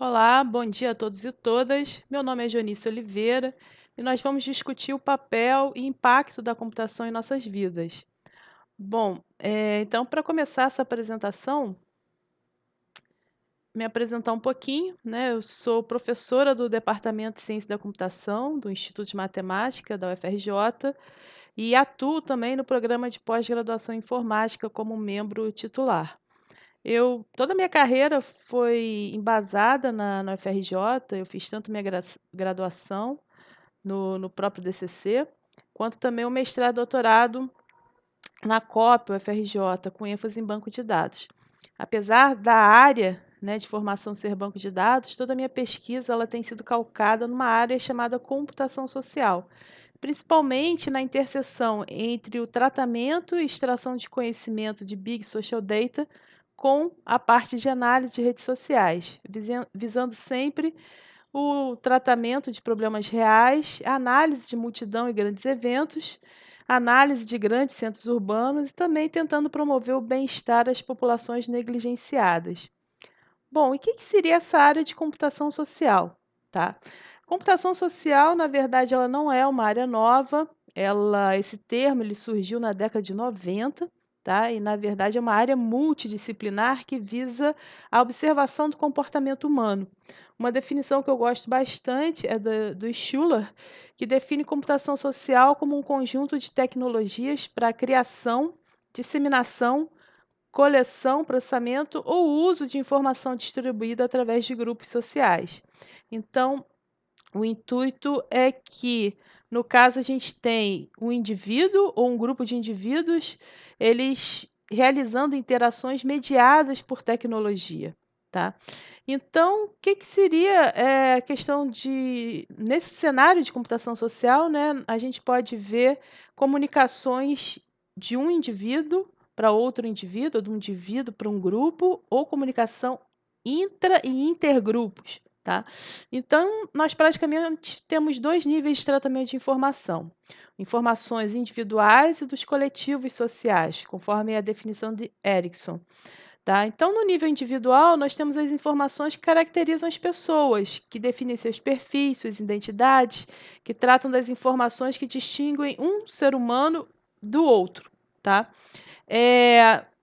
Olá, bom dia a todos e todas. Meu nome é Joanice Oliveira e nós vamos discutir o papel e impacto da computação em nossas vidas. Bom, então, para começar essa apresentação, me apresentar um pouquinho, né? Eu sou professora do Departamento de Ciência da Computação do Instituto de Matemática da UFRJ e atuo também no programa de pós-graduação em informática como membro titular. Toda a minha carreira foi embasada na UFRJ, eu fiz tanto minha graduação no próprio DCC, quanto também o mestrado e doutorado na COP, UFRJ, com ênfase em banco de dados. Apesar da área, né, de formação ser banco de dados, toda a minha pesquisa ela tem sido calcada numa área chamada computação social, principalmente na interseção entre o tratamento e extração de conhecimento de Big Social Data com a parte de análise de redes sociais, visando sempre o tratamento de problemas reais, análise de multidão e grandes eventos, análise de grandes centros urbanos e também tentando promover o bem-estar das populações negligenciadas. Bom, e o que seria essa área de computação social? Tá? Computação social, na verdade, ela não é uma área nova, esse termo ele surgiu na década de 90, tá? E, na verdade, é uma área multidisciplinar que visa a observação do comportamento humano. Uma definição que eu gosto bastante é do Schuller, que define computação social como um conjunto de tecnologias para a criação, disseminação, coleção, processamento ou uso de informação distribuída através de grupos sociais. Então, o intuito é que, no caso, a gente tem um indivíduo ou um grupo de indivíduos, eles realizando interações mediadas por tecnologia, tá? Então, o que seria a questão de nesse cenário de computação social, né, a gente pode ver comunicações de um indivíduo para outro indivíduo, ou de um indivíduo para um grupo, ou comunicação intra e intergrupos, tá? Então, nós praticamente temos 2 níveis de tratamento de informação: informações individuais e dos coletivos sociais, conforme a definição de Erickson, tá? Então, no nível individual, nós temos as informações que caracterizam as pessoas, que definem seus perfis, suas identidades, que tratam das informações que distinguem um ser humano do outro, tá?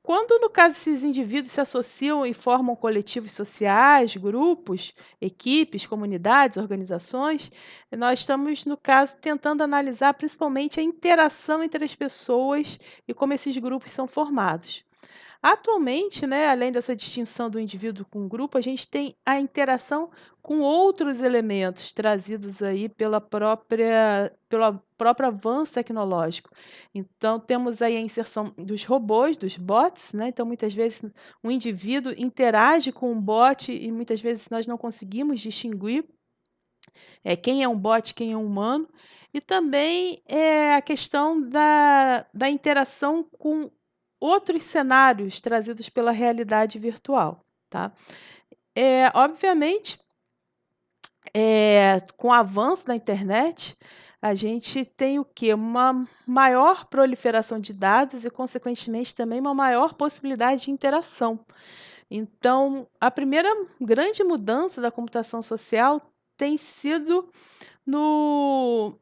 Quando, no caso, esses indivíduos se associam e formam coletivos sociais, grupos, equipes, comunidades, organizações, nós estamos, no caso, tentando analisar principalmente a interação entre as pessoas e como esses grupos são formados. Atualmente, né, além dessa distinção do indivíduo com o grupo, a gente tem a interação com outros elementos trazidos aí pelo próprio avanço tecnológico. Então, temos aí a inserção dos robôs, dos bots, né? Então, muitas vezes um indivíduo interage com um bot e muitas vezes nós não conseguimos distinguir quem é um bot, quem é um humano. E também a questão da interação com outros cenários trazidos pela realidade virtual, tá? Obviamente, com o avanço da internet, a gente tem o quê? Uma maior proliferação de dados e, consequentemente, também uma maior possibilidade de interação. Então, a primeira grande mudança da computação social tem sido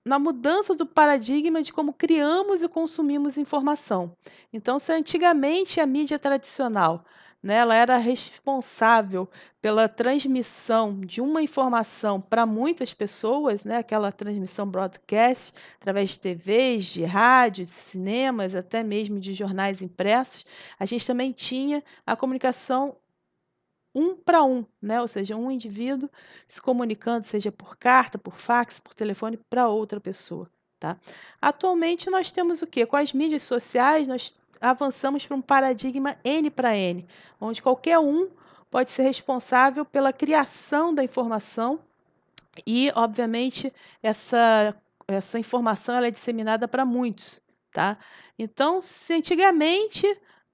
na mudança do paradigma de como criamos e consumimos informação. Então, se antigamente a mídia tradicional, né, ela era responsável pela transmissão de uma informação para muitas pessoas, né, aquela transmissão broadcast, através de TVs, de rádio, de cinemas, até mesmo de jornais impressos, a gente também tinha a comunicação um para um, né? Ou seja, um indivíduo se comunicando, seja por carta, por fax, por telefone, para outra pessoa, tá? Atualmente nós temos o quê? Com as mídias sociais, nós avançamos para um paradigma N para N, onde qualquer um pode ser responsável pela criação da informação e, obviamente, essa informação ela é disseminada para muitos, tá? Então, se antigamente,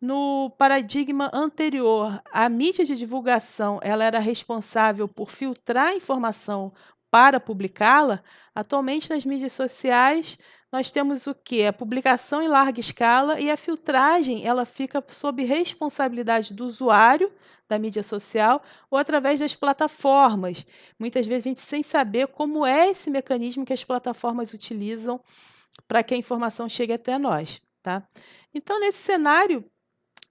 no paradigma anterior, a mídia de divulgação ela era responsável por filtrar a informação para publicá-la, atualmente nas mídias sociais nós temos o quê? A publicação em larga escala e a filtragem, ela fica sob responsabilidade do usuário da mídia social ou através das plataformas. Muitas vezes a gente sem saber como é esse mecanismo que as plataformas utilizam para que a informação chegue até nós, tá? Então, nesse cenário,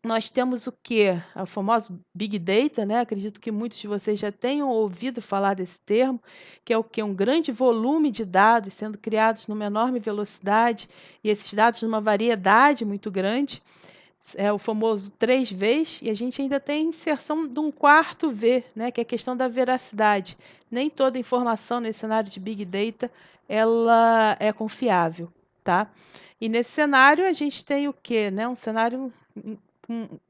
nós temos o quê? O famoso Big Data, né, acredito que muitos de vocês já tenham ouvido falar desse termo, que é o quê? Um grande volume de dados sendo criados numa enorme velocidade, e esses dados numa variedade muito grande, é o famoso 3Vs, e a gente ainda tem a inserção de um quarto V, né, que é a questão da veracidade. Nem toda informação nesse cenário de Big Data, ela é confiável, tá? E nesse cenário a gente tem o quê, né? Um cenário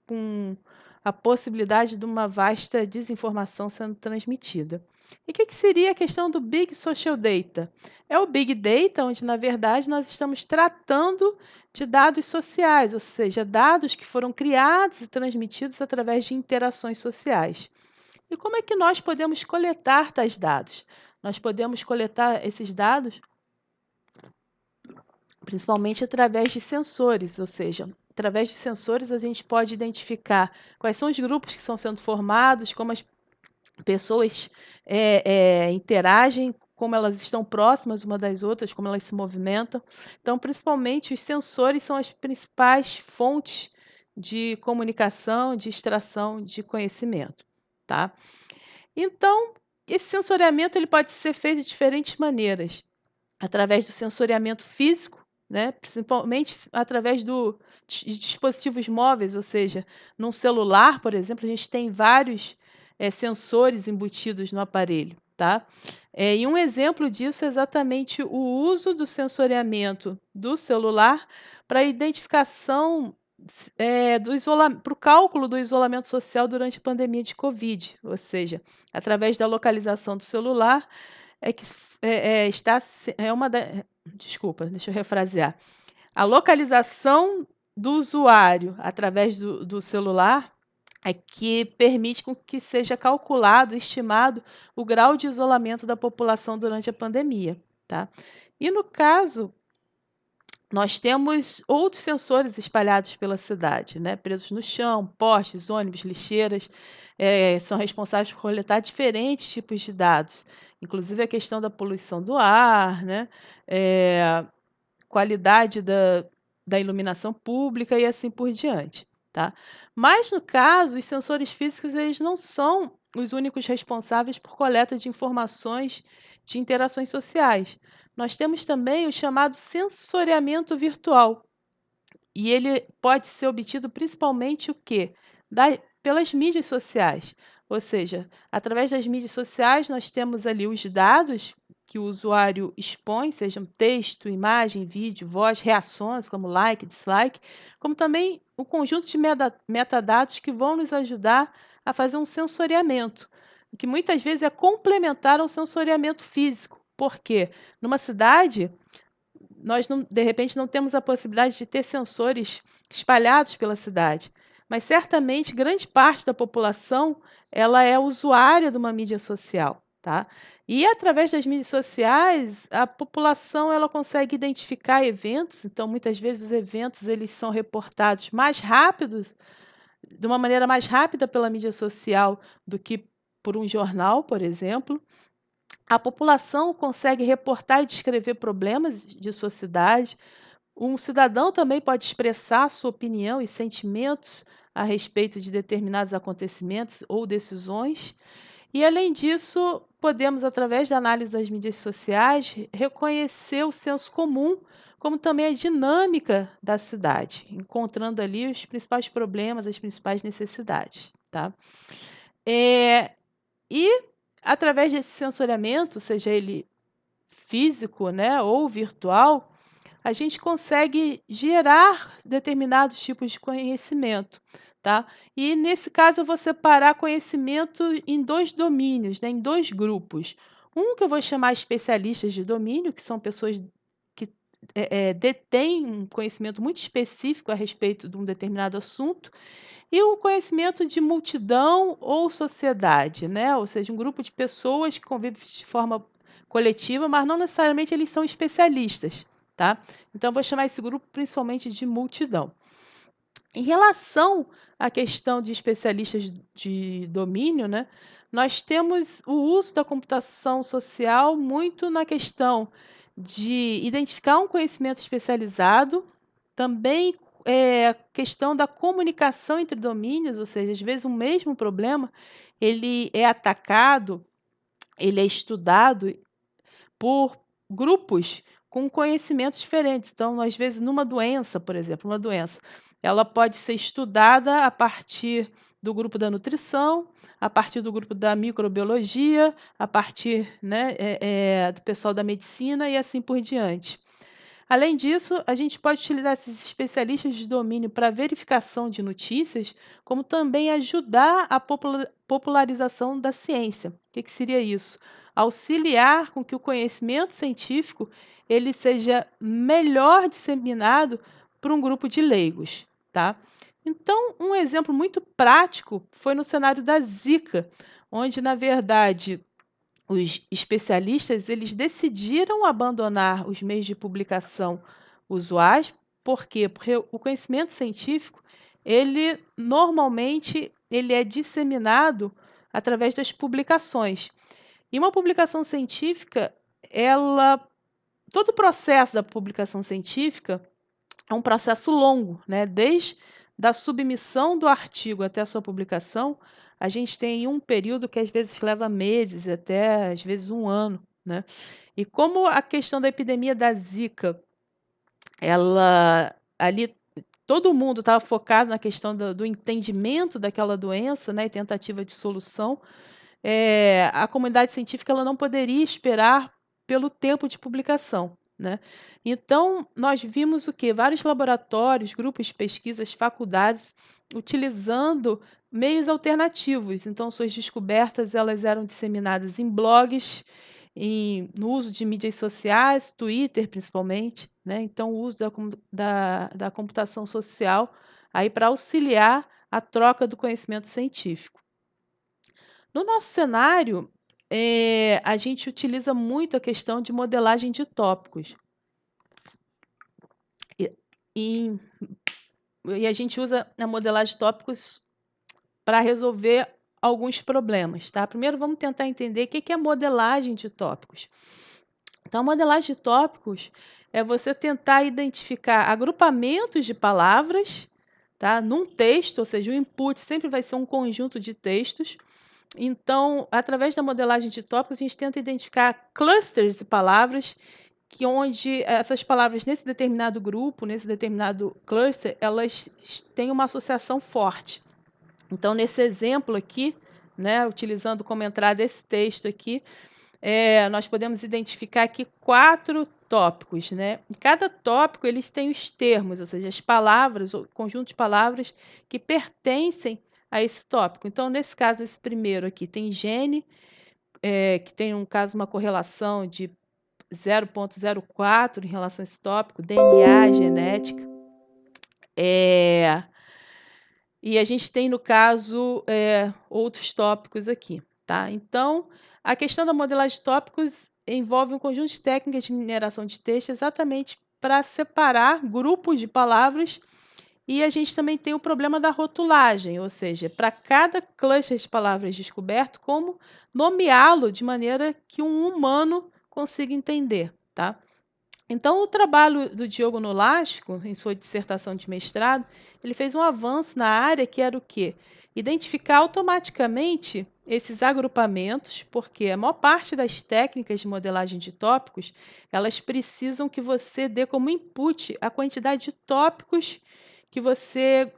com a possibilidade de uma vasta desinformação sendo transmitida. E o que seria a questão do Big Social Data? É o Big Data onde, na verdade, nós estamos tratando de dados sociais, ou seja, dados que foram criados e transmitidos através de interações sociais. E como é que nós podemos coletar tais dados? Nós podemos coletar esses dados principalmente através de sensores, ou seja, através de sensores a gente pode identificar quais são os grupos que estão sendo formados, como as pessoas interagem, como elas estão próximas uma das outras, como elas se movimentam. Então, principalmente, os sensores são as principais fontes de comunicação, de extração de conhecimento, tá? Então, esse sensoriamento ele pode ser feito de diferentes maneiras através do sensoriamento físico, né, principalmente através de dispositivos móveis, ou seja, num celular, por exemplo, a gente tem vários sensores embutidos no aparelho, tá? E um exemplo disso é exatamente o uso do sensoriamento do celular para a identificação para o cálculo do isolamento social durante a pandemia de Covid, ou seja, através da localização do celular, é que está é uma da desculpa, deixa eu refrasear. A localização do usuário através do celular é que permite com que seja calculado, estimado o grau de isolamento da população durante a pandemia, tá? E no caso, nós temos outros sensores espalhados pela cidade, né, presos no chão, postes, ônibus, lixeiras, são responsáveis por coletar diferentes tipos de dados, inclusive a questão da poluição do ar, né, qualidade da iluminação pública e assim por diante, tá. Mas no caso, os sensores físicos eles não são os únicos responsáveis por coleta de informações de interações sociais. Nós temos também o chamado sensoriamento virtual, e ele pode ser obtido principalmente o quê? Pelas mídias sociais. Ou seja, através das mídias sociais nós temos ali os dados que o usuário expõe, sejam texto, imagem, vídeo, voz, reações como like, dislike, como também o conjunto de metadados que vão nos ajudar a fazer um sensoriamento, que muitas vezes é complementar ao sensoriamento físico. Por quê? Numa cidade, nós não, de repente não temos a possibilidade de ter sensores espalhados pela cidade, mas certamente grande parte da população ela é usuária de uma mídia social, tá? E através das mídias sociais, a população ela consegue identificar eventos, então muitas vezes os eventos eles são reportados mais rápidos, de uma maneira mais rápida pela mídia social do que por um jornal, por exemplo. A população consegue reportar e descrever problemas de sua cidade. Um cidadão também pode expressar sua opinião e sentimentos a respeito de determinados acontecimentos ou decisões. E, além disso, podemos, através da análise das mídias sociais, reconhecer o senso comum, como também a dinâmica da cidade, encontrando ali os principais problemas, as principais necessidades, tá? Eh, e através desse sensoriamento, seja ele físico, né, ou virtual, a gente consegue gerar determinados tipos de conhecimento, tá? E nesse caso eu vou separar conhecimento em 2 domínios, né, em 2 grupos. Um que eu vou chamar especialistas de domínio, que são pessoas que detêm um conhecimento muito específico a respeito de um determinado assunto, e o conhecimento de multidão ou sociedade, né, ou seja, um grupo de pessoas que convivem de forma coletiva, mas não necessariamente eles são especialistas, tá? Então, eu vou chamar esse grupo principalmente de multidão. Em relação à questão de especialistas de domínio, né, nós temos o uso da computação social muito na questão de identificar um conhecimento especializado, também questão da comunicação entre domínios, ou seja, às vezes um mesmo problema ele é atacado, ele é estudado por grupos com conhecimentos diferentes. Então, às vezes, numa doença, por exemplo, uma doença, ela pode ser estudada a partir do grupo da nutrição, a partir do grupo da microbiologia, a partir, né, do pessoal da medicina e assim por diante. Além disso, a gente pode utilizar esses especialistas de domínio para verificação de notícias, como também ajudar a popularização da ciência. O que seria isso? Auxiliar com que o conhecimento científico ele seja melhor disseminado para um grupo de leigos, tá? Então, um exemplo muito prático foi no cenário da Zika, onde, na verdade, os especialistas, eles decidiram abandonar os meios de publicação usuais, por quê? Porque o conhecimento científico, ele normalmente ele é disseminado através das publicações. E uma publicação científica, ela todo o processo da publicação científica é um processo longo, né? Desde da submissão do artigo até a sua publicação, a gente tem um período que às vezes leva meses, até às vezes um ano, né? E como a questão da epidemia da Zika, ela ali todo mundo estava focado na questão do entendimento daquela doença, né, e tentativa de solução, a comunidade científica ela não poderia esperar pelo tempo de publicação, né. Então, nós vimos o quê? Vários laboratórios, grupos de pesquisas, faculdades, utilizando meios alternativos. Então, suas descobertas elas eram disseminadas em blogs, no uso de mídias sociais, Twitter principalmente, né. Então, o uso da computação social aí para auxiliar a troca do conhecimento científico. No nosso cenário, a gente utiliza muito a questão de modelagem de tópicos. E e e a gente usa a modelagem de tópicos para resolver alguns problemas, tá. Primeiro vamos tentar entender o que é modelagem de tópicos. Então a modelagem de tópicos é você tentar identificar agrupamentos de palavras, tá, num texto, ou seja, o input sempre vai ser um conjunto de textos. Então, através da modelagem de tópicos, a gente tenta identificar clusters de palavras que onde essas palavras nesse determinado grupo, nesse determinado cluster, elas têm uma associação forte. Então, nesse exemplo aqui, né, utilizando como entrada esse texto aqui, nós podemos identificar aqui 4 tópicos, né. E cada tópico eles têm os termos, ou seja, as palavras, o conjunto de palavras que pertencem a esse tópico. Então, nesse caso, esse primeiro aqui tem gene, que tem, um caso, uma correlação de 0,04 em relação a esse tópico, DNA, genética. E a gente tem, no caso, outros tópicos aqui, tá. Então, a questão da modelagem de tópicos envolve um conjunto de técnicas de mineração de texto exatamente para separar grupos de palavras e a gente também tem o problema da rotulagem, ou seja, para cada cluster de palavras descoberto, como nomeá-lo de maneira que um humano consiga entender, tá. Então, o trabalho do Diogo Nolasco, em sua dissertação de mestrado, ele fez um avanço na área que era o quê? Identificar automaticamente esses agrupamentos, porque a maior parte das técnicas de modelagem de tópicos, elas precisam que você dê como input a quantidade de tópicos que você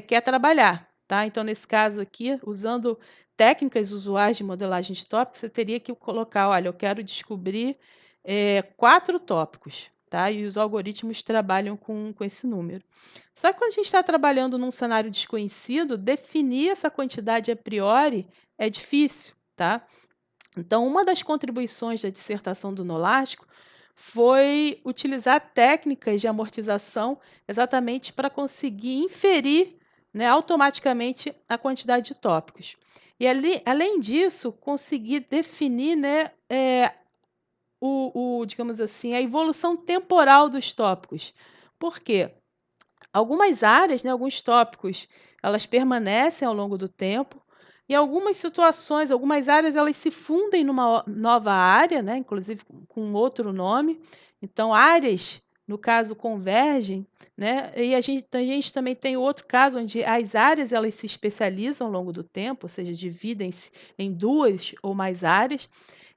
quer trabalhar, tá? Então, nesse caso aqui, usando técnicas usuais de modelagem de tópicos, você teria que colocar, olha, eu quero descobrir 4 tópicos, tá, e os algoritmos trabalham com esse número. Só que quando a gente está trabalhando num cenário desconhecido, definir essa quantidade a priori é difícil, tá. Então uma das contribuições da dissertação do Nolasco foi utilizar técnicas de amortização exatamente para conseguir inferir, né, automaticamente a quantidade de tópicos. E ali além disso, conseguir definir, né, digamos assim, a evolução temporal dos tópicos. Por quê? Algumas áreas, né, alguns tópicos, elas permanecem ao longo do tempo, e algumas situações, algumas áreas, elas se fundem numa nova área, né, inclusive com outro nome. Então, áreas, no caso, convergem, né, e a gente também tem outro caso onde as áreas elas se especializam ao longo do tempo, ou seja, dividem-se em 2 ou mais áreas,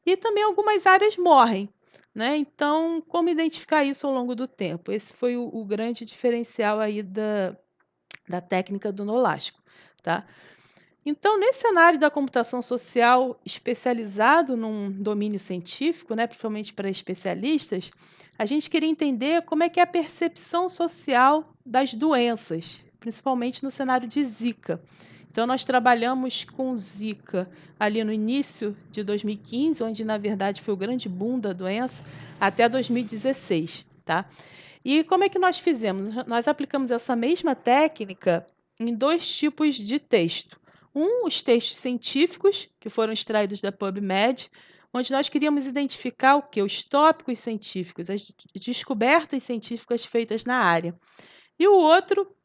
e também algumas áreas morrem, né. Então, como identificar isso ao longo do tempo? Esse foi o grande diferencial aí da técnica do Nolasco, tá. Então, nesse cenário da computação social especializado num domínio científico, né, principalmente para especialistas, a gente queria entender como é que é a percepção social das doenças, principalmente no cenário de Zika. Então, nós trabalhamos com Zika ali no início de 2015, onde na verdade foi o grande boom da doença, até 2016, tá? E como é que nós fizemos? Nós aplicamos essa mesma técnica em 2 tipos de texto. Os textos científicos, que foram extraídos da PubMed, onde nós queríamos identificar o que? Os tópicos científicos, as descobertas científicas feitas na área. E o outro,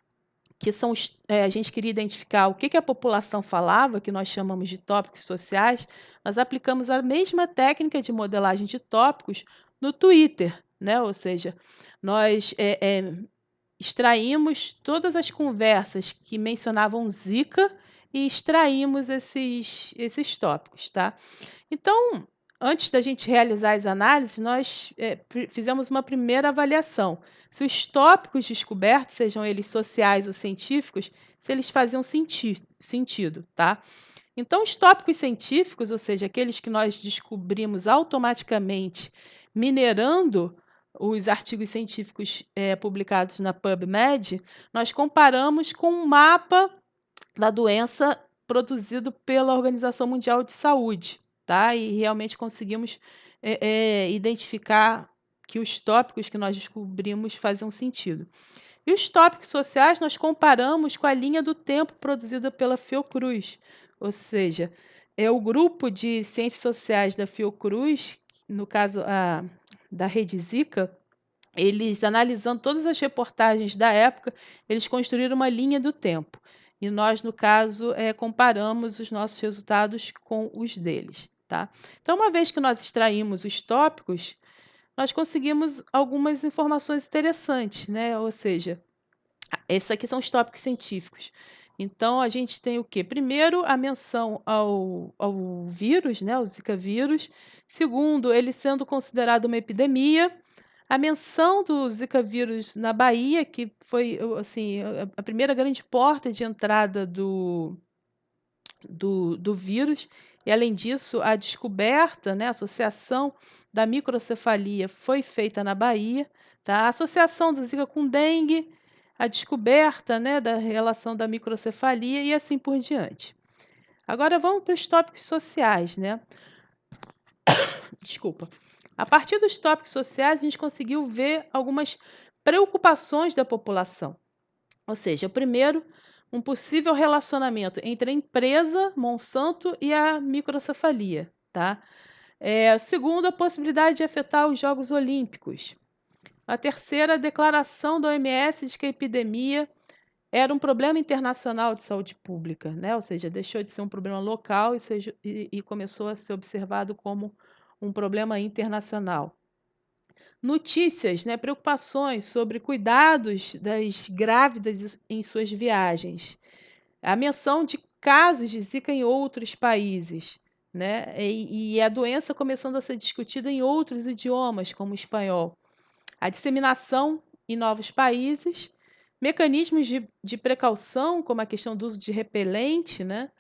que são a gente queria identificar o que a população falava, que nós chamamos de tópicos sociais, nós aplicamos a mesma técnica de modelagem de tópicos no Twitter, né? Ou seja, nós extraímos todas as conversas que mencionavam Zika e extraímos esses tópicos, tá? Então, antes da gente realizar as análises, nós fizemos uma primeira avaliação. Se os tópicos descobertos, sejam eles sociais ou científicos, se eles faziam sentido, tá? Então, os tópicos científicos, ou seja, aqueles que nós descobrimos automaticamente minerando os artigos científicos publicados na PubMed, nós comparamos com um mapa da doença produzido pela Organização Mundial de Saúde, tá? E realmente conseguimos identificar que os tópicos que nós descobrimos faziam sentido. E os tópicos sociais nós comparamos com a linha do tempo produzida pela Fiocruz, ou seja, é o grupo de ciências sociais da Fiocruz, no caso da Rede Zika, eles analisando todas as reportagens da época, eles construíram uma linha do tempo. E nós, no caso, comparamos os nossos resultados com os deles, tá? Então, uma vez que nós extraímos os tópicos, nós conseguimos algumas informações interessantes, né? Ou seja, esses aqui são os tópicos científicos. Então, a gente tem o quê? Primeiro, a menção ao vírus, né? O Zika vírus. Segundo, ele sendo considerado uma epidemia. A menção do Zika vírus na Bahia, que foi assim, a primeira grande porta de entrada do vírus, e além disso, a descoberta, né, a associação da microcefalia foi feita na Bahia, tá? A associação do Zika com dengue, a descoberta, né, da relação da microcefalia e assim por diante. Agora vamos para os tópicos sociais, né? Desculpa. A partir dos tópicos sociais, a gente conseguiu ver algumas preocupações da população. Ou seja, primeiro, um possível relacionamento entre a empresa Monsanto e a microcefalia, tá? Segundo, a possibilidade de afetar os Jogos Olímpicos. A terceira, a declaração da OMS de que a epidemia era um problema internacional de saúde pública, né? Ou seja, deixou de ser um problema local e começou a ser observado como um problema internacional. Notícias, né, preocupações sobre cuidados das grávidas em suas viagens. A menção de casos de Zika em outros países, né? E a doença começando a ser discutida em outros idiomas, como o espanhol. A disseminação em novos países, mecanismos de precaução, como a questão do uso de repelente, né?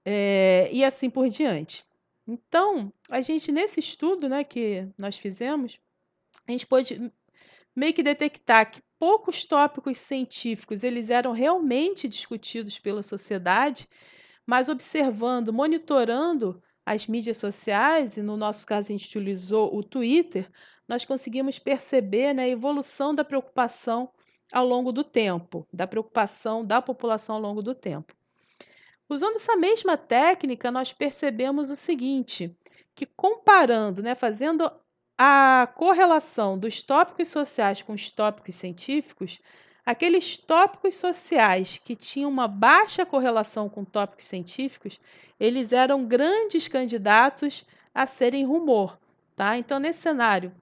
E assim por diante. Então, a gente, nesse estudo, né, que nós fizemos, a gente pôde meio que detectar que poucos tópicos científicos eles eram realmente discutidos pela sociedade, mas observando, monitorando as mídias sociais, e no nosso caso a gente utilizou o Twitter, nós conseguimos perceber, né, a evolução da preocupação ao longo do tempo, da preocupação da população ao longo do tempo. Usando essa mesma técnica, nós percebemos o seguinte, que comparando, né, fazendo a correlação dos tópicos sociais com os tópicos científicos, aqueles tópicos sociais que tinham uma baixa correlação com tópicos científicos, eles eram grandes candidatos a serem rumor, tá? Então, nesse cenário,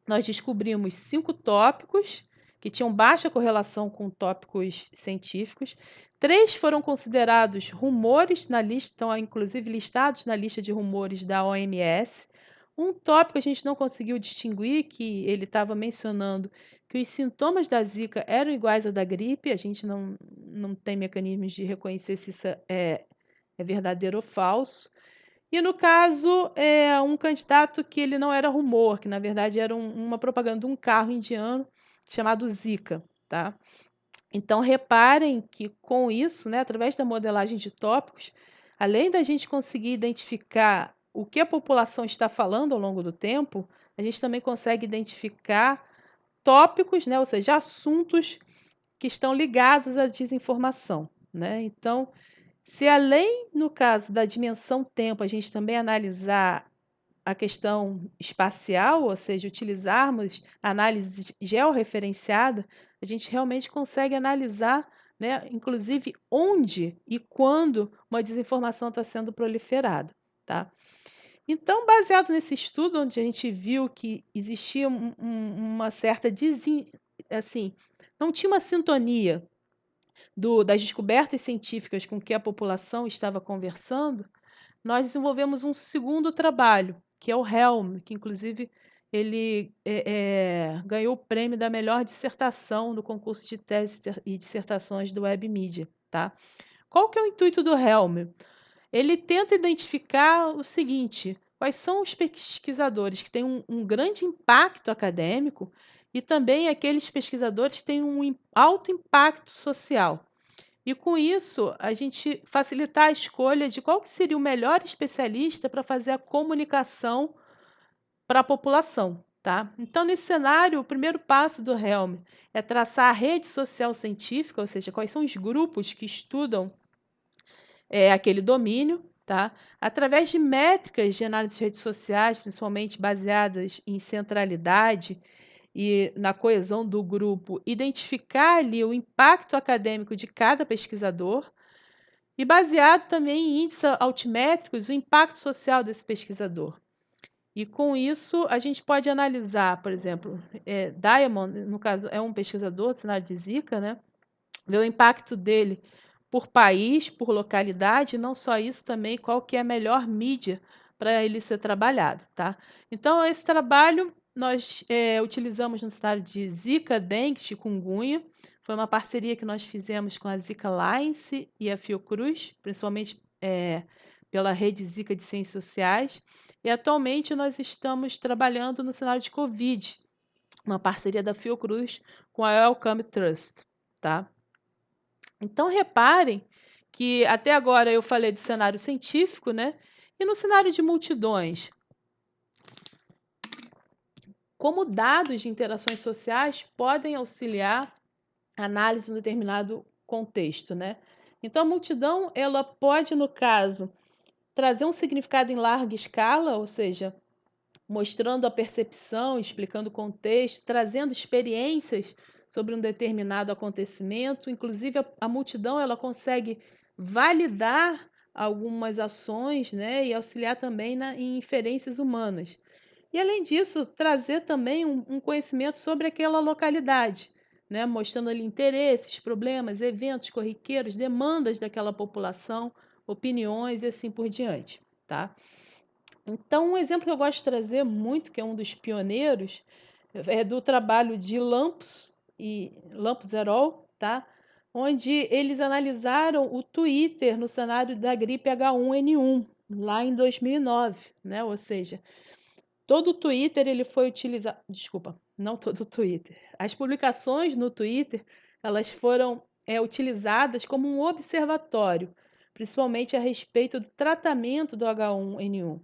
nós descobrimos 5 tópicos que tinham baixa correlação com tópicos científicos. 3 foram considerados rumores na lista, estão inclusive listados na lista de rumores da OMS. Um tópico a gente não conseguiu distinguir, que ele estava mencionando que os sintomas da Zika eram iguais à da gripe, a gente não tem mecanismos de reconhecer se isso é verdadeiro ou falso. E no caso, um candidato que ele não era rumor, que na verdade era uma propaganda de um carro indiano chamado Zika, tá? Então reparem que com isso, né, através da modelagem de tópicos, além da gente conseguir identificar o que a população está falando ao longo do tempo, a gente também consegue identificar tópicos, né, ou seja, assuntos que estão ligados à desinformação, né? Então, se além, no caso da dimensão tempo, a gente também analisar a questão espacial, ou seja, utilizarmos análise georreferenciada, a gente realmente consegue analisar, né, inclusive onde e quando uma desinformação está sendo proliferada, tá? Então, baseado nesse estudo, onde a gente viu que existia uma certa assim, não tinha uma sintonia das descobertas científicas com que a população estava conversando, nós desenvolvemos um segundo trabalho, que é o Helm, que inclusive ele ganhou o prêmio da melhor dissertação no concurso de teses e dissertações do Web Media, tá? Qual que é o intuito do Helm? Ele tenta identificar o seguinte: quais são os pesquisadores que têm um grande impacto acadêmico e também aqueles pesquisadores que têm um alto impacto social. E com isso, a gente facilitar a escolha de qual que seria o melhor especialista para fazer a comunicação para a população, tá? Então, nesse cenário, o primeiro passo do Helm é traçar a rede social científica, ou seja, quais são os grupos que estudam aquele domínio, tá? Através de métricas de análise de redes sociais, principalmente baseadas em centralidade e na coesão do grupo, identificar ali o impacto acadêmico de cada pesquisador e baseado também em índices altimétricos o impacto social desse pesquisador. E com isso a gente pode analisar, por exemplo, Diamond, no caso, é um pesquisador do cenário de Zika, né? Ver o impacto dele por país, por localidade, e não só isso também, qual que é a melhor mídia para ele ser trabalhado, tá? Então, esse trabalho nós utilizamos no cenário de Zika, dengue, chikungunya. Foi uma parceria que nós fizemos com a Zika Alliance e a Fiocruz, principalmente pela rede Zika de Ciências Sociais. E atualmente nós estamos trabalhando no cenário de Covid, uma parceria da Fiocruz com a Wellcome Trust, tá? Então, reparem que até agora eu falei de cenário científico, né? E no cenário de multidões, como dados de interações sociais podem auxiliar a análise de um determinado contexto, né? Então, a multidão, ela pode, no caso, trazer um significado em larga escala, ou seja, mostrando a percepção, explicando o contexto, trazendo experiências sobre um determinado acontecimento. Inclusive, a multidão ela consegue validar algumas ações, né, e auxiliar também em inferências humanas. E, além disso, trazer também um conhecimento sobre aquela localidade, né, mostrando ali interesses, problemas, eventos corriqueiros, demandas daquela população, opiniões e assim por diante, tá? Então, um exemplo que eu gosto de trazer muito, que é um dos pioneiros, é do trabalho de Lampos e Lampos et al., tá? Onde eles analisaram o Twitter no cenário da gripe H1N1, lá em 2009, né? Ou seja, todo o Twitter ele foi utilizado, desculpa, não todo o Twitter. As publicações no Twitter, elas foram utilizadas como um observatório, principalmente a respeito do tratamento do H1N1.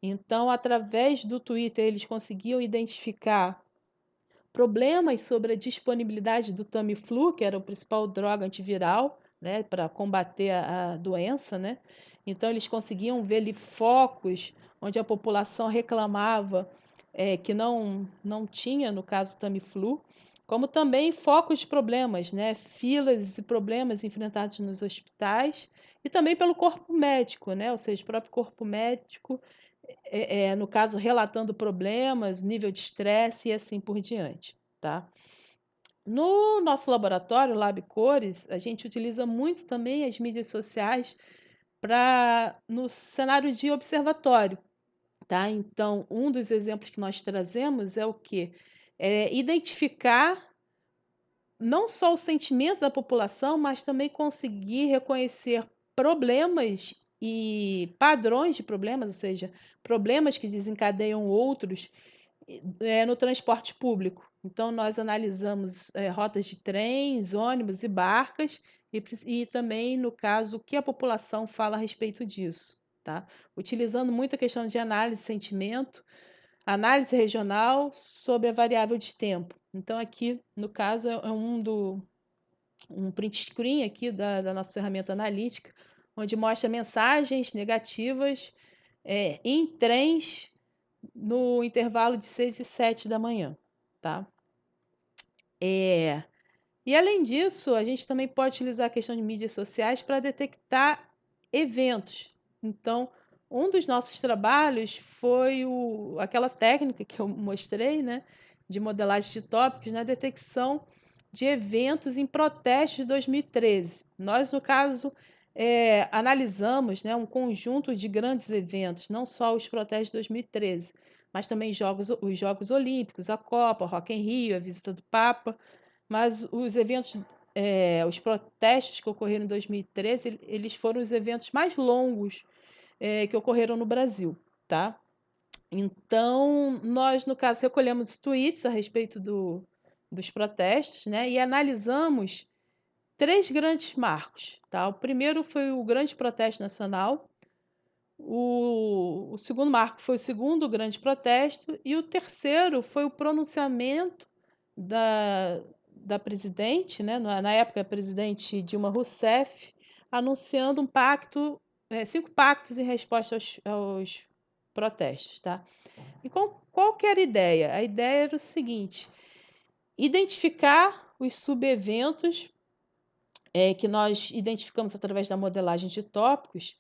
Então, através do Twitter, eles conseguiam identificar problemas sobre a disponibilidade do Tamiflu, que era o principal droga antiviral, né, para combater a doença, né? Então, eles conseguiam ver ali focos onde a população reclamava que não tinha, no caso Tamiflu, como também focos de problemas, né, filas e problemas enfrentados nos hospitais e também pelo corpo médico, né, ou seja, o próprio corpo médico, no caso, relatando problemas, nível de estresse e assim por diante, tá? No nosso laboratório, Lab Cores, a gente utiliza muito também as mídias sociais para no cenário de observatório, tá? Então, um dos exemplos que nós trazemos é o quê? É identificar não só os sentimentos da população, mas também conseguir reconhecer problemas e padrões de problemas, ou seja, problemas que desencadeiam outros no transporte público. Então, nós analisamos rotas de trens, ônibus e barcas, e também, no caso, o que a população fala a respeito disso, tá? Utilizando muito a questão de análise de sentimento, análise regional sobre a variável de tempo. Então, aqui, no caso, um print screen aqui da nossa ferramenta analítica, onde mostra mensagens negativas em trens no intervalo de 6 e 7 da manhã, tá? E além disso, a gente também pode utilizar a questão de mídias sociais para detectar eventos. Então, um dos nossos trabalhos foi aquela técnica que eu mostrei, né, de modelagem de tópicos na detecção de eventos em protestos de 2013. Nós, no caso, analisamos, né, um conjunto de grandes eventos, não só os protestos de 2013, mas também os Jogos Olímpicos, a Copa, o Rock in Rio, a visita do Papa, mas os eventos, os protestos que ocorreram em 2013, eles foram os eventos mais longos que ocorreram no Brasil, tá? Então, nós, no caso, recolhemos tweets a respeito dos protestos, né? E analisamos três grandes marcos, tá? O primeiro foi o grande protesto nacional, o segundo marco foi o segundo grande protesto, e o terceiro foi o pronunciamento da presidente, né, na época a presidente Dilma Rousseff, anunciando um pacto, 5 pactos em resposta aos protestos, tá? E qual que era a ideia? A ideia era o seguinte: identificar os subeventos que nós identificamos através da modelagem de tópicos,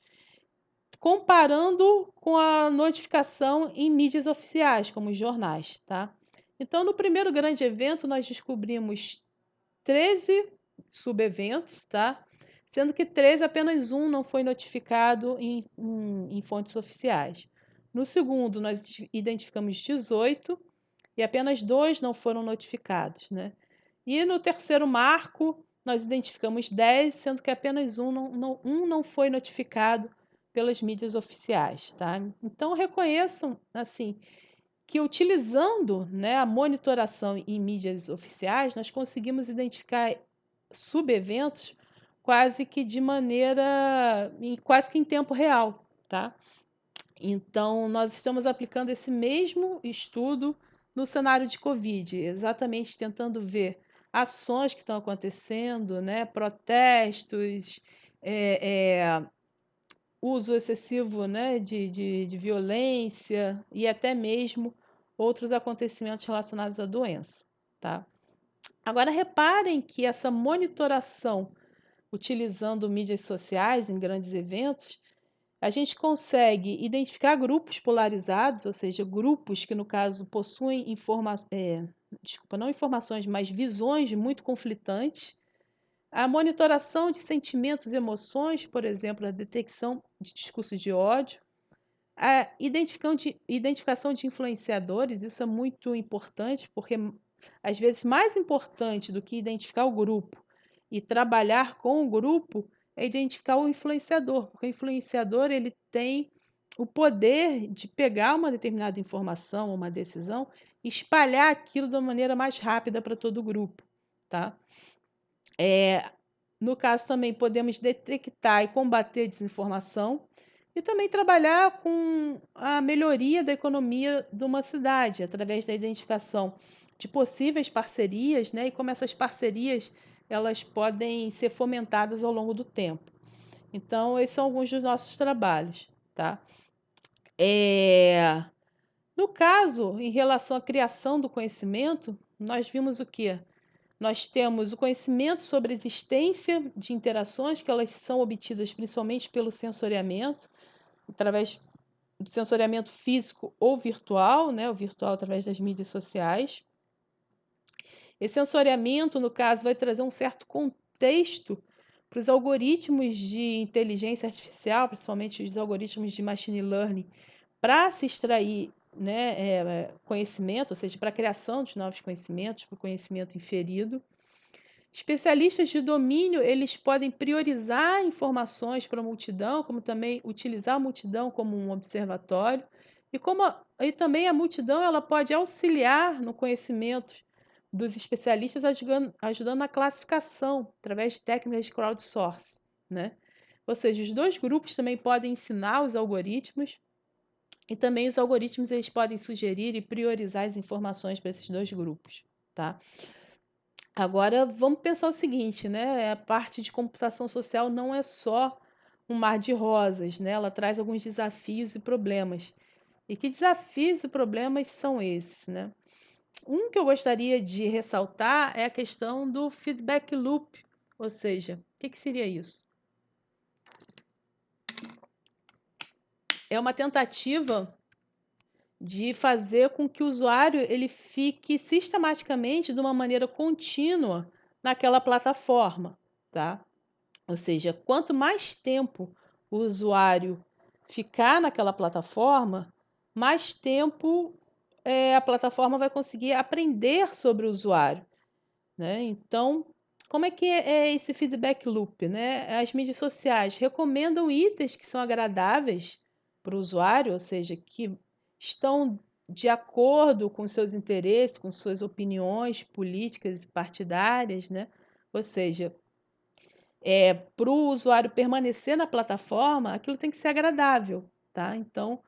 comparando com a notificação em mídias oficiais, como os jornais, tá? Então, no primeiro grande evento, nós descobrimos 13 subeventos, tá? Sendo que 13, apenas um não foi notificado em fontes oficiais. No segundo, nós identificamos 18 e apenas 2 não foram notificados, né? E no terceiro marco, nós identificamos 10, sendo que apenas um não foi notificado pelas mídias oficiais, tá? Então, reconheçam, assim, que utilizando, né, a monitoração em mídias oficiais, nós conseguimos identificar subeventos quase que de maneira, quase que em tempo real, tá? Então, nós estamos aplicando esse mesmo estudo no cenário de Covid, exatamente tentando ver ações que estão acontecendo, né, protestos, uso excessivo, né, de violência e até mesmo outros acontecimentos relacionados à doença, tá? Agora, reparem que essa monitoração utilizando mídias sociais em grandes eventos, a gente consegue identificar grupos polarizados, ou seja, grupos que, no caso, possuem não informações, mas visões muito conflitantes. A monitoração de sentimentos e emoções, por exemplo, a detecção de discursos de ódio, a identificação de influenciadores, isso é muito importante, porque às vezes mais importante do que identificar o grupo e trabalhar com o grupo é identificar o influenciador, porque o influenciador ele tem o poder de pegar uma determinada informação, uma decisão, e espalhar aquilo da maneira mais rápida para todo o grupo, tá? No caso também podemos detectar e combater a desinformação e também trabalhar com a melhoria da economia de uma cidade, através da identificação de possíveis parcerias, né, e como essas parcerias elas podem ser fomentadas ao longo do tempo. Então, esses são alguns dos nossos trabalhos, tá? No caso, em relação à criação do conhecimento, nós vimos o quê? Nós temos o conhecimento sobre a existência de interações, que elas são obtidas principalmente pelo sensoriamento, através do sensoriamento físico ou virtual, né? O virtual através das mídias sociais. Esse sensoriamento, no caso, vai trazer um certo contexto para os algoritmos de inteligência artificial, principalmente os algoritmos de machine learning, para se extrair, né, conhecimento, ou seja, para a criação de novos conhecimentos, para o conhecimento inferido. Especialistas de domínio, eles podem priorizar informações para a multidão, como também utilizar a multidão como um observatório, e também a multidão ela pode auxiliar no conhecimento dos especialistas, ajudando na classificação através de técnicas de crowdsourcing, né? Ou seja, os dois grupos também podem ensinar os algoritmos e também os algoritmos eles podem sugerir e priorizar as informações para esses dois grupos, tá? Agora vamos pensar o seguinte, né? A parte de computação social não é só um mar de rosas, né? Ela traz alguns desafios e problemas. E que desafios e problemas são esses, né? Um que eu gostaria de ressaltar é a questão do feedback loop, ou seja, o que seria isso? É uma tentativa de fazer com que o usuário ele fique sistematicamente de uma maneira contínua naquela plataforma, tá? Ou seja, quanto mais tempo o usuário ficar naquela plataforma, mais tempo a plataforma vai conseguir aprender sobre o usuário, né? Então, como é que é esse feedback loop, né? As mídias sociais recomendam itens que são agradáveis para o usuário, ou seja, que estão de acordo com seus interesses, com suas opiniões políticas e partidárias, né? Ou seja, para o usuário permanecer na plataforma, aquilo tem que ser agradável, tá? Então,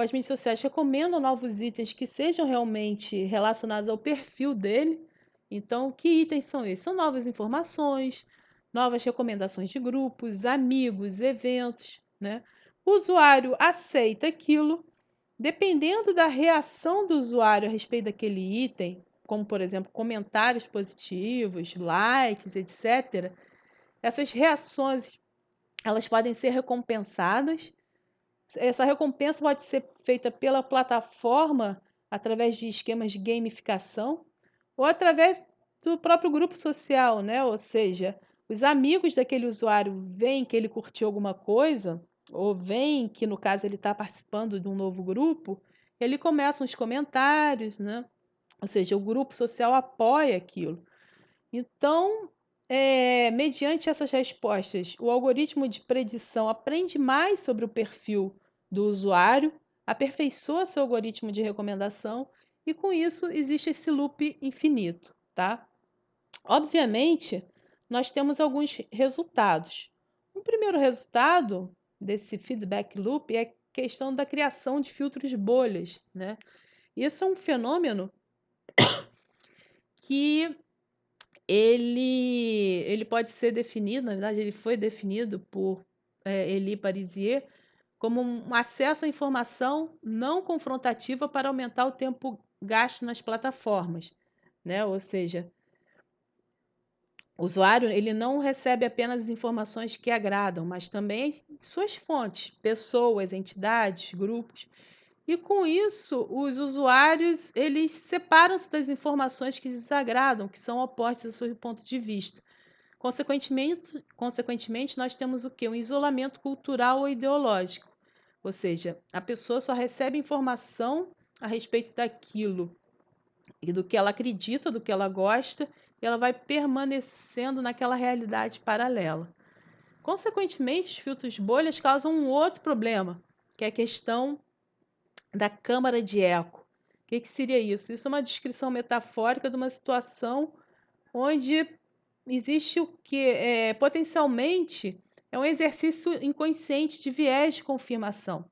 as mídias sociais recomendam novos itens que sejam realmente relacionados ao perfil dele. Então, que itens são esses? São novas informações, novas recomendações de grupos, amigos, eventos, né? O usuário aceita aquilo, dependendo da reação do usuário a respeito daquele item, como, por exemplo, comentários positivos, likes, etc. Essas reações, elas podem ser recompensadas. Essa recompensa pode ser feita pela plataforma através de esquemas de gamificação ou através do próprio grupo social, né? Ou seja, os amigos daquele usuário veem que ele curtiu alguma coisa ou veem que, no caso, ele está participando de um novo grupo, ele começa uns comentários, né? Ou seja, o grupo social apoia aquilo. Então, mediante essas respostas, o algoritmo de predição aprende mais sobre o perfil do usuário, aperfeiçoa seu algoritmo de recomendação e, com isso, existe esse loop infinito, tá? Obviamente, nós temos alguns resultados. Um primeiro resultado desse feedback loop é a questão da criação de filtros bolhas, né? Isso é um fenômeno que ele pode ser definido, na verdade, ele foi definido por Elie Parisier como um acesso à informação não confrontativa para aumentar o tempo gasto nas plataformas, né? Ou seja, o usuário ele não recebe apenas informações que agradam, mas também suas fontes, pessoas, entidades, grupos. E com isso, os usuários, eles separam-se das informações que desagradam, que são opostas ao seu ponto de vista. Consequentemente, nós temos o quê? Um isolamento cultural ou ideológico. Ou seja, a pessoa só recebe informação a respeito daquilo e do que ela acredita, do que ela gosta, e ela vai permanecendo naquela realidade paralela. Consequentemente, os filtros de bolhas causam um outro problema, que é a questão da câmara de eco. O que seria isso? Isso é uma descrição metafórica de uma situação onde existe o que potencialmente é um exercício inconsciente de viés de confirmação.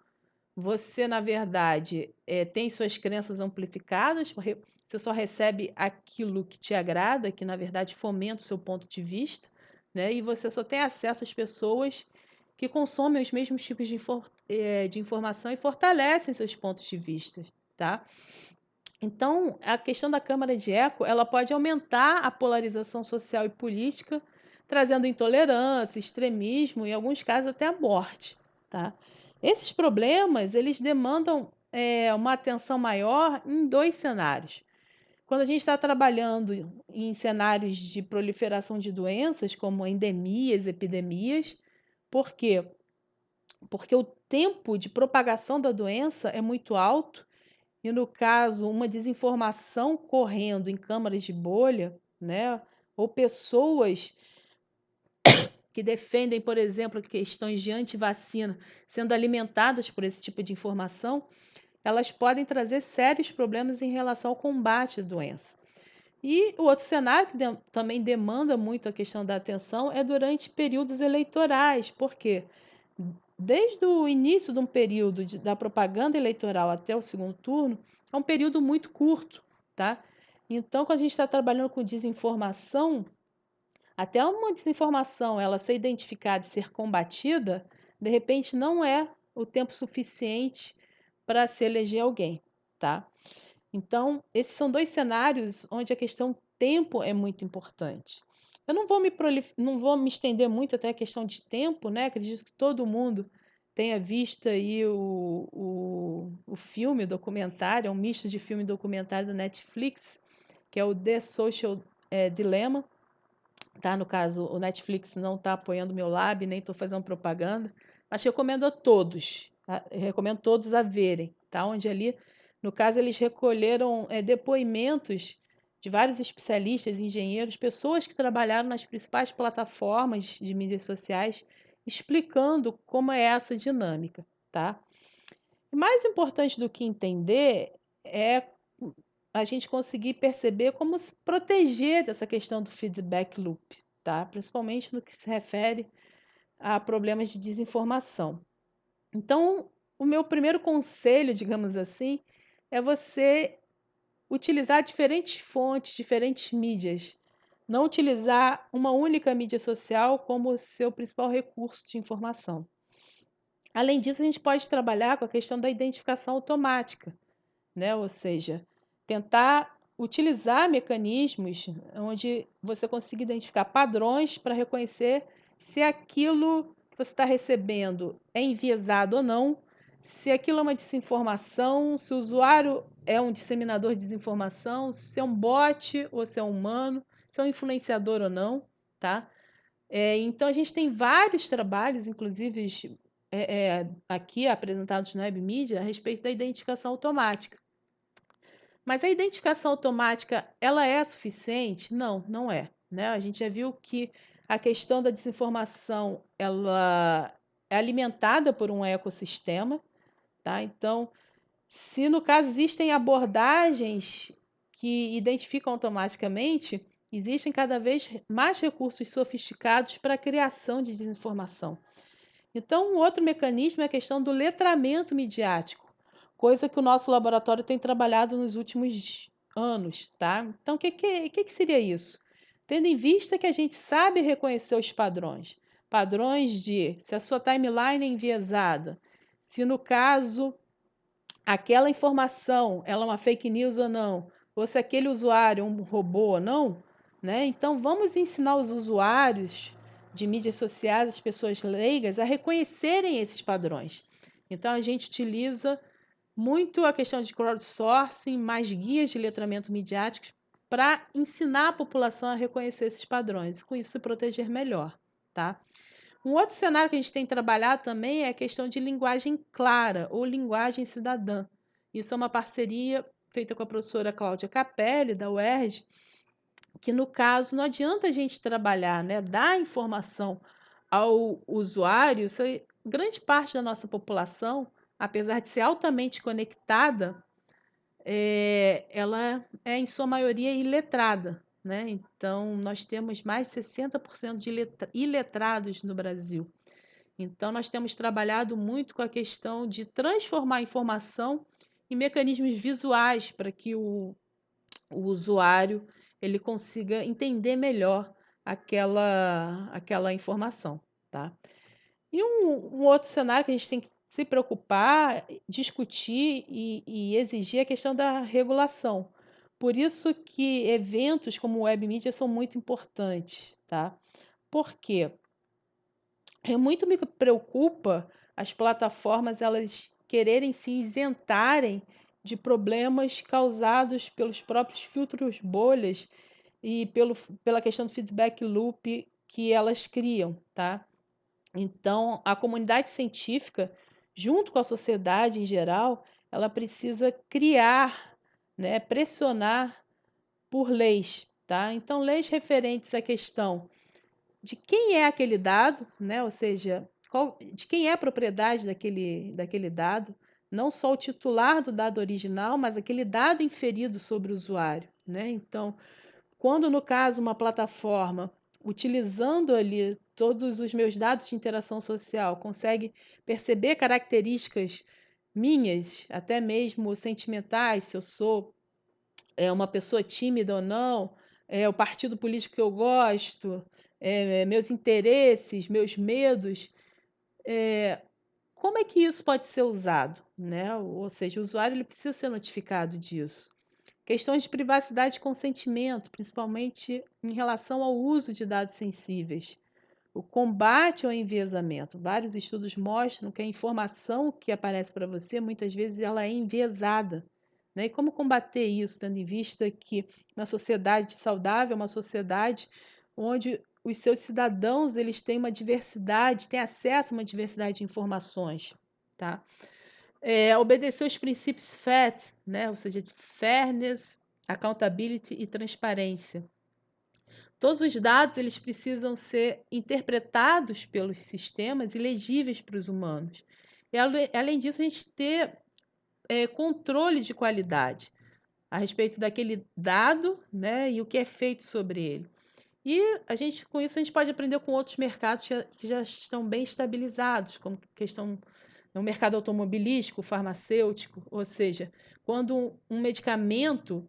Você, na verdade, tem suas crenças amplificadas, você só recebe aquilo que te agrada, que na verdade fomenta o seu ponto de vista, né? E você só tem acesso às pessoas que consomem os mesmos tipos de informação e fortalecem seus pontos de vista, tá? Então, a questão da câmara de eco, ela pode aumentar a polarização social e política, trazendo intolerância, extremismo e, em alguns casos, até a morte, tá? Esses problemas, eles demandam uma atenção maior em dois cenários. Quando a gente está trabalhando em cenários de proliferação de doenças, como endemias, epidemias, por quê? Porque o tempo de propagação da doença é muito alto e, no caso, uma desinformação correndo em câmaras de bolha, né? Ou pessoas que defendem, por exemplo, questões de antivacina sendo alimentadas por esse tipo de informação, elas podem trazer sérios problemas em relação ao combate à doença. E o outro cenário que também demanda muito a questão da atenção é durante períodos eleitorais, porque desde o início de um período da propaganda eleitoral até o segundo turno, é um período muito curto, tá? Então, quando a gente está trabalhando com desinformação, até uma desinformação ela ser identificada e ser combatida, de repente não é o tempo suficiente para se eleger alguém, tá? Então, esses são dois cenários onde a questão tempo é muito importante. Eu não vou me estender muito até a questão de tempo, né? Acredito que todo mundo tenha visto aí o filme, o documentário, é um misto de filme e documentário da Netflix, que é o The Social Dilemma, tá? No caso, o Netflix não está apoiando o meu lab, nem estou fazendo propaganda, mas recomendo a todos, tá? Recomendo todos a verem, tá? Onde ali, no caso, eles recolheram depoimentos de vários especialistas, engenheiros, pessoas que trabalharam nas principais plataformas de mídias sociais, explicando como é essa dinâmica, tá? E mais importante do que entender é a gente conseguir perceber como se proteger dessa questão do feedback loop, tá? Principalmente no que se refere a problemas de desinformação. Então, o meu primeiro conselho, digamos assim, é você utilizar diferentes fontes, diferentes mídias. Não utilizar uma única mídia social como seu principal recurso de informação. Além disso, a gente pode trabalhar com a questão da identificação automática, né? Ou seja, tentar utilizar mecanismos onde você consiga identificar padrões para reconhecer se aquilo que você está recebendo é enviesado ou não, se aquilo é uma desinformação, se o usuário é um disseminador de desinformação, se é um bot ou se é um humano, se é um influenciador ou não, tá? Então a gente tem vários trabalhos, inclusive aqui apresentados na Web Media, a respeito da identificação automática. Mas a identificação automática, ela é suficiente? Não, não é, né? A gente já viu que a questão da desinformação, ela é alimentada por um ecossistema, tá? Então, se no caso existem abordagens que identificam automaticamente, existem cada vez mais recursos sofisticados para a criação de desinformação. Então, um outro mecanismo é a questão do letramento midiático, coisa que o nosso laboratório tem trabalhado nos últimos anos, tá? Então, o que seria isso? Tendo em vista que a gente sabe reconhecer os padrões, padrões de se a sua timeline é enviesada, se no caso aquela informação ela é uma fake news ou não, ou se aquele usuário é um robô ou não, né? Então vamos ensinar os usuários de mídias sociais, as pessoas leigas, a reconhecerem esses padrões. Então a gente utiliza muito a questão de crowdsourcing, mais guias de letramento midiáticos para ensinar a população a reconhecer esses padrões, e com isso se proteger melhor, tá? Um outro cenário que a gente tem trabalhado também é a questão de linguagem clara ou linguagem cidadã. Isso é uma parceria feita com a professora Cláudia Capelli, da UERJ, que no caso não adianta a gente trabalhar, né, dar informação ao usuário, grande parte da nossa população, apesar de ser altamente conectada, ela é em sua maioria iletrada, né? Então, nós temos mais de 60% de iletrados no Brasil. Então, nós temos trabalhado muito com a questão de transformar a informação em mecanismos visuais para que o usuário ele consiga entender melhor aquela informação, tá? E um outro cenário que a gente tem que se preocupar, discutir e exigir a questão da regulação. Por isso que eventos como o Web Media são muito importantes, tá? Por quê? Muito me preocupa as plataformas elas quererem se isentarem de problemas causados pelos próprios filtros bolhas e pela questão do feedback loop que elas criam, tá? Então, a comunidade científica, junto com a sociedade em geral, ela precisa criar, né, pressionar por leis, tá? Então, leis referentes à questão de quem é aquele dado, né? Ou seja, de quem é a propriedade daquele dado, não só o titular do dado original, mas aquele dado inferido sobre o usuário, né? Então, quando no caso uma plataforma, utilizando ali todos os meus dados de interação social, consegue perceber características minhas, até mesmo sentimentais, se eu sou uma pessoa tímida ou não, o partido político que eu gosto, meus interesses, meus medos, como é que isso pode ser usado, né? Ou seja, o usuário ele precisa ser notificado disso. Questões de privacidade e consentimento, principalmente em relação ao uso de dados sensíveis. O combate ao enviesamento. Vários estudos mostram que a informação que aparece para você, muitas vezes, ela é enviesada. Né? E como combater isso, tendo em vista que uma sociedade saudável é uma sociedade onde os seus cidadãos eles têm uma diversidade, têm acesso a uma diversidade de informações. Tá? Obedecer os princípios FAT, né? Ou seja, de fairness, accountability e transparência. Todos os dados eles precisam ser interpretados pelos sistemas e legíveis para os humanos. E, além disso, a gente ter controle de qualidade a respeito daquele dado, né, e o que é feito sobre ele. E com isso, a gente pode aprender com outros mercados que já estão bem estabilizados, como questão no mercado automobilístico, farmacêutico, ou seja, quando um medicamento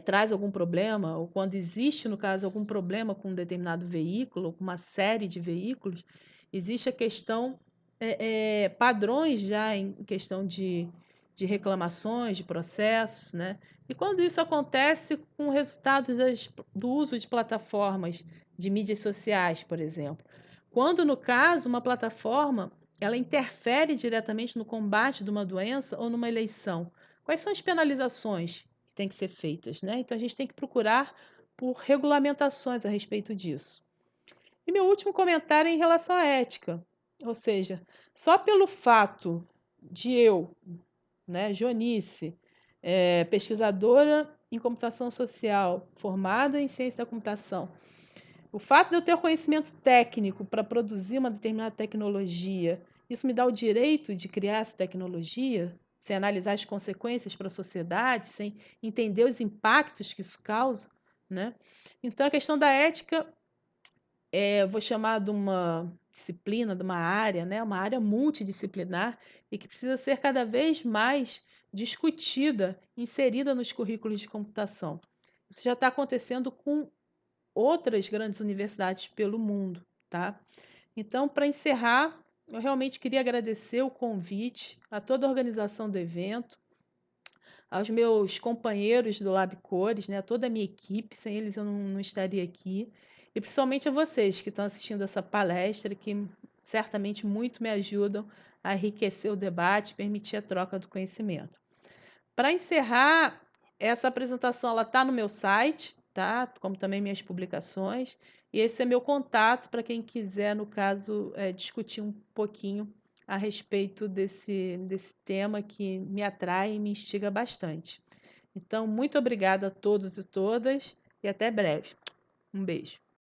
traz algum problema, ou quando existe, no caso, algum problema com um determinado veículo, ou com uma série de veículos, existe a questão, padrões já em questão de reclamações, de processos, né? E quando isso acontece com resultados do uso de plataformas de mídias sociais, por exemplo. Quando, no caso, uma plataforma ela interfere diretamente no combate de uma doença ou numa eleição. Quais são as penalizações que têm que ser feitas, né? Então a gente tem que procurar por regulamentações a respeito disso. E meu último comentário é em relação à ética, ou seja, só pelo fato de eu, né, Jonice, pesquisadora em computação social, formada em ciência da computação, o fato de eu ter conhecimento técnico para produzir uma determinada tecnologia, isso me dá o direito de criar essa tecnologia, sem analisar as consequências para a sociedade, sem entender os impactos que isso causa, né? Então, a questão da ética, eu vou chamar de uma disciplina, de uma área, né? Uma área multidisciplinar e que precisa ser cada vez mais discutida, inserida nos currículos de computação. Isso já está acontecendo com outras grandes universidades pelo mundo, tá? Então, para encerrar, eu realmente queria agradecer o convite a toda a organização do evento, aos meus companheiros do Lab Cores, né, a toda a minha equipe, sem eles eu não estaria aqui, e principalmente a vocês que estão assistindo essa palestra, que certamente muito me ajudam a enriquecer o debate, permitir a troca do conhecimento. Para encerrar, essa apresentação ela está no meu site, tá? Como também minhas publicações. E esse é meu contato para quem quiser, no caso, discutir um pouquinho a respeito desse tema que me atrai e me instiga bastante. Então, muito obrigada a todos e todas e até breve. Um beijo.